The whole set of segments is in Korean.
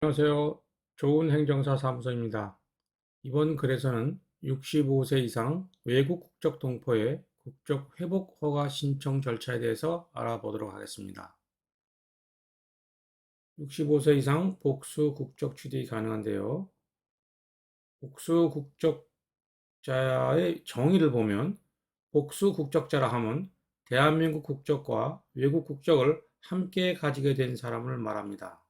안녕하세요. 좋은 행정사 사무소입니다. 이번 글에서는 65세 이상 외국 국적 동포의 국적 회복 허가 신청 절차에 대해서 알아보도록 하겠습니다. 65세 이상 복수 국적 취득이 가능한데요. 복수 국적자의 정의를 보면 복수 국적자라 함은 대한민국 국적과 외국 국적을 함께 가지게 된 사람을 말합니다.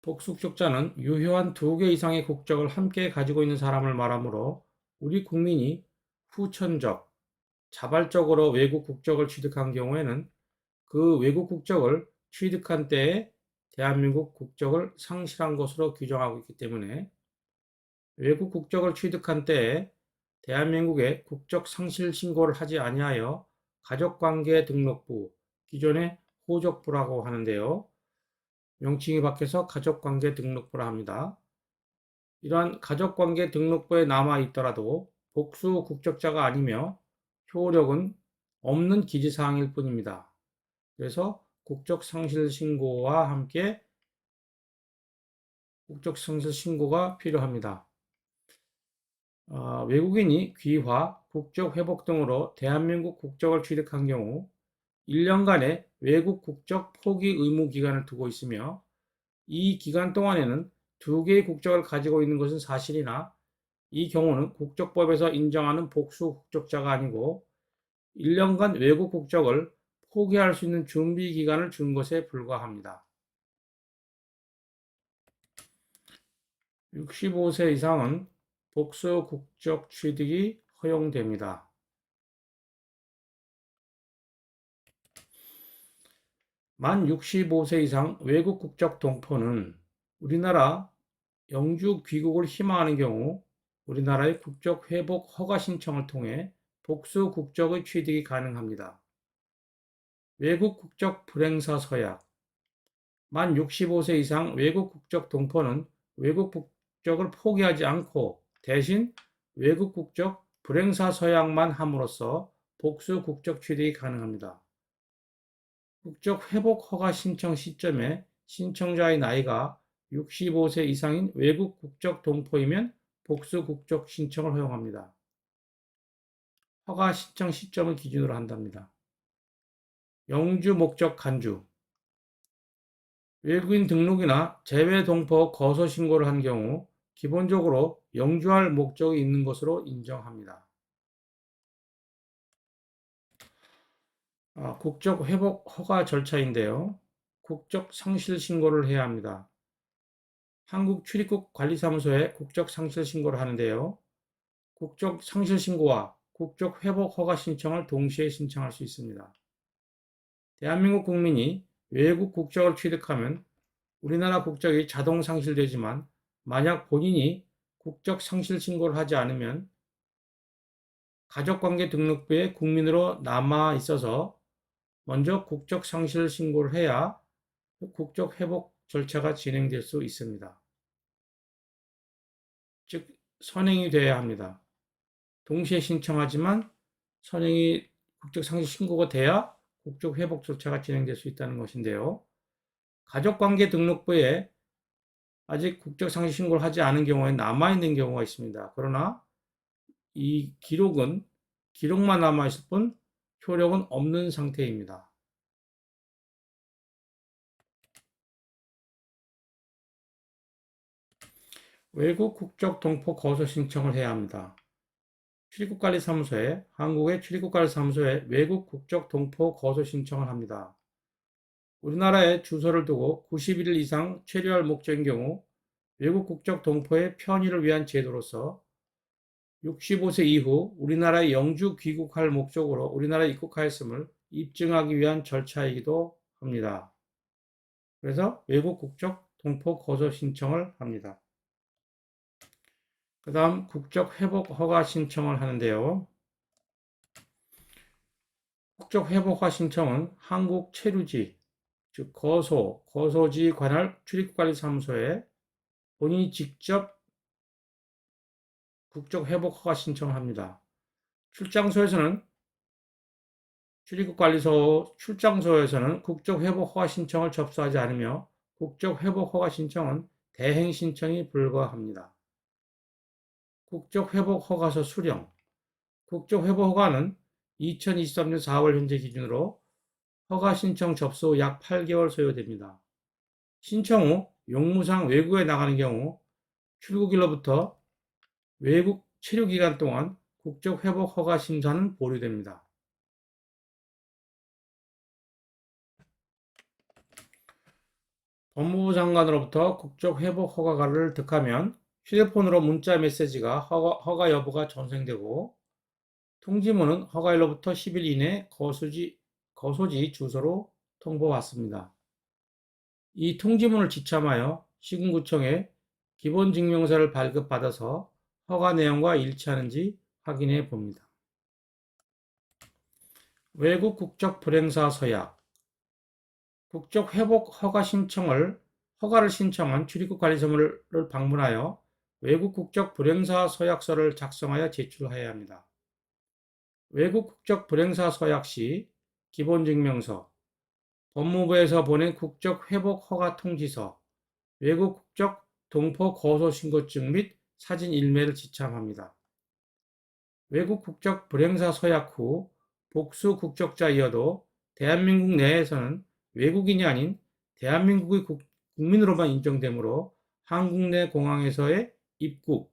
복수국적자는 유효한 2개 이상의 국적을 함께 가지고 있는 사람을 말하므로 우리 국민이 후천적, 자발적으로 외국 국적을 취득한 경우에는 그 외국 국적을 취득한 때에 대한민국 국적을 상실한 것으로 규정하고 있기 때문에 외국 국적을 취득한 때에 대한민국에 국적 상실 신고를 하지 아니하여 가족관계 등록부, 기존의 호적부라고 하는데요. 명칭이 바뀌어서 가족관계 등록부라 합니다. 이러한 가족관계 등록부에 남아 있더라도 복수 국적자가 아니며 효력은 없는 기지사항일 뿐입니다. 그래서 국적상실 신고와 함께 국적상실 신고가 필요합니다. 외국인이 귀화, 국적 회복 등으로 대한민국 국적을 취득한 경우 1년간의 외국 국적 포기 의무 기간을 두고 있으며 이 기간 동안에는 2개의 국적을 가지고 있는 것은 사실이나 이 경우는 국적법에서 인정하는 복수 국적자가 아니고 1년간 외국 국적을 포기할 수 있는 준비 기간을 준 것에 불과합니다. 65세 이상은 복수 국적 취득이 허용됩니다. 만 65세 이상 외국 국적 동포는 우리나라 영주 귀국을 희망하는 경우 우리나라의 국적 회복 허가 신청을 통해 복수 국적의 취득이 가능합니다. 외국 국적 불행사 서약 만 65세 이상 외국 국적 동포는 외국 국적을 포기하지 않고 대신 외국 국적 불행사 서약만 함으로써 복수 국적 취득이 가능합니다. 국적 회복 허가 신청 시점에 신청자의 나이가 65세 이상인 외국 국적 동포이면 복수 국적 신청을 허용합니다. 허가 신청 시점을 기준으로 한답니다. 영주 목적 간주 외국인 등록이나 재외 동포 거소 신고를 한 경우 기본적으로 영주할 목적이 있는 것으로 인정합니다. 국적 회복 허가 절차인데요. 국적 상실 신고를 해야 합니다. 한국 출입국 관리사무소에 국적 상실 신고를 하는데요. 국적 상실 신고와 국적 회복 허가 신청을 동시에 신청할 수 있습니다. 대한민국 국민이 외국 국적을 취득하면 우리나라 국적이 자동 상실되지만 만약 본인이 국적 상실 신고를 하지 않으면 가족관계 등록부에 국민으로 남아 있어서 먼저 국적 상실 신고를 해야 국적 회복 절차가 진행될 수 있습니다. 즉 선행이 돼야 합니다. 동시에 신청하지만 선행이 국적 상실 신고가 돼야 국적 회복 절차가 진행될 수 있다는 것인데요. 가족관계 등록부에 아직 국적 상실 신고를 하지 않은 경우에 남아있는 경우가 있습니다. 그러나 이 기록만 남아있을 뿐 효력은 없는 상태입니다. 외국 국적 동포 거소 신청을 해야 합니다. 출입국관리사무소에 한국의 출입국관리사무소에 외국 국적 동포 거소 신청을 합니다. 우리나라에 주소를 두고 90일 이상 체류할 목적인 경우 외국 국적 동포의 편의를 위한 제도로서 65세 이후 우리나라에 영주 귀국할 목적으로 우리나라에 입국하였음을 입증하기 위한 절차이기도 합니다. 그래서 외국 국적 동포 거소 신청을 합니다. 그 다음 국적 회복 허가 신청을 하는데요. 국적 회복 허가 신청은 한국 체류지, 즉 거소지 관할 출입국관리사무소에 본인이 직접 국적 회복 허가 신청을 합니다. 출장소에서는 출입국관리소 출장소에서는 국적회복 허가 신청을 접수하지 않으며 국적회복 허가 신청은 대행 신청이 불가합니다. 국적회복 허가서 수령. 국적회복 허가는 2023년 4월 현재 기준으로 허가 신청 접수 후 약 8개월 소요됩니다. 신청 후 용무상 외국에 나가는 경우 출국일로부터 외국 체류 기간 동안 국적회복 허가 심사는 보류됩니다. 법무부 장관으로부터 국적회복 허가를 득하면 휴대폰으로 문자 메시지가 허가 여부가 전송되고 통지문은 허가일로부터 10일 이내 거소지 주소로 통보받습니다. 이 통지문을 지참하여 시군구청에 기본증명서를 발급받아서 허가 내용과 일치하는지 확인해 봅니다. 외국 국적 불행사 서약. 국적 회복 허가를 신청한 출입국 관리소를 방문하여 외국 국적 불행사 서약서를 작성하여 제출해야 합니다. 외국 국적 불행사 서약 시 기본증명서, 법무부에서 보낸 국적 회복 허가 통지서, 외국 국적 동포 거소 신고증 및 사진 일매를 지참합니다. 외국 국적 불행사 서약 후 복수 국적자이어도 대한민국 내에서는 외국인이 아닌 대한민국의 국민으로만 인정되므로 한국 내 공항에서의 입국,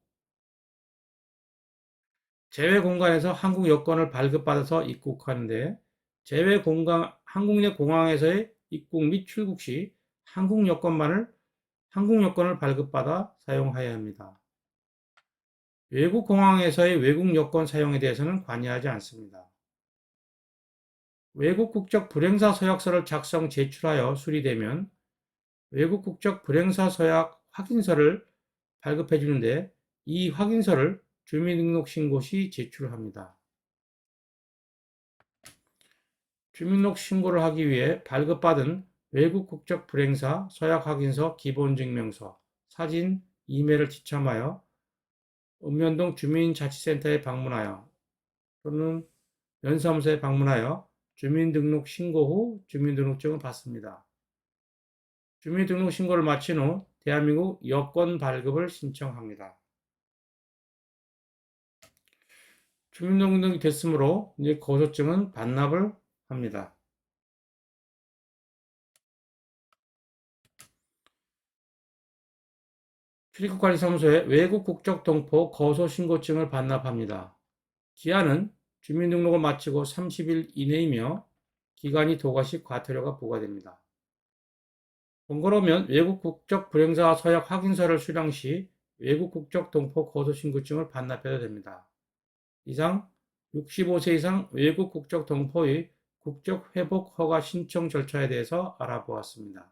제외 공간에서 한국 여권을 발급받아서 입국하는데 한국 내 공항에서의 입국 및 출국 시 한국 여권을 발급받아 사용해야 합니다. 외국 공항에서의 외국 여권 사용에 대해서는 관여하지 않습니다. 외국 국적 불행사 서약서를 작성 제출하여 수리되면 외국 국적 불행사 서약 확인서를 발급해 주는데 이 확인서를 주민등록신고 시 제출합니다. 주민등록신고를 하기 위해 발급받은 외국 국적 불행사 서약 확인서 기본증명서, 사진, 이메일을 지참하여 읍면동 주민자치센터에 방문하여 또는 면사무소에 방문하여 주민등록 신고 후 주민등록증을 받습니다. 주민등록 신고를 마친 후 대한민국 여권 발급을 신청합니다. 주민등록이 됐으므로 이제 거소증은 반납을 합니다. 출입국관리사무소에 외국 국적 동포 거소 신고증을 반납합니다. 기한은 주민등록을 마치고 30일 이내이며 기간이 도과시 과태료가 부과됩니다. 번거로우면 외국 국적 불행사 서약 확인서를 수령 시 외국 국적 동포 거소 신고증을 반납해도 됩니다. 이상 65세 이상 외국 국적 동포의 국적 회복 허가 신청 절차에 대해서 알아보았습니다.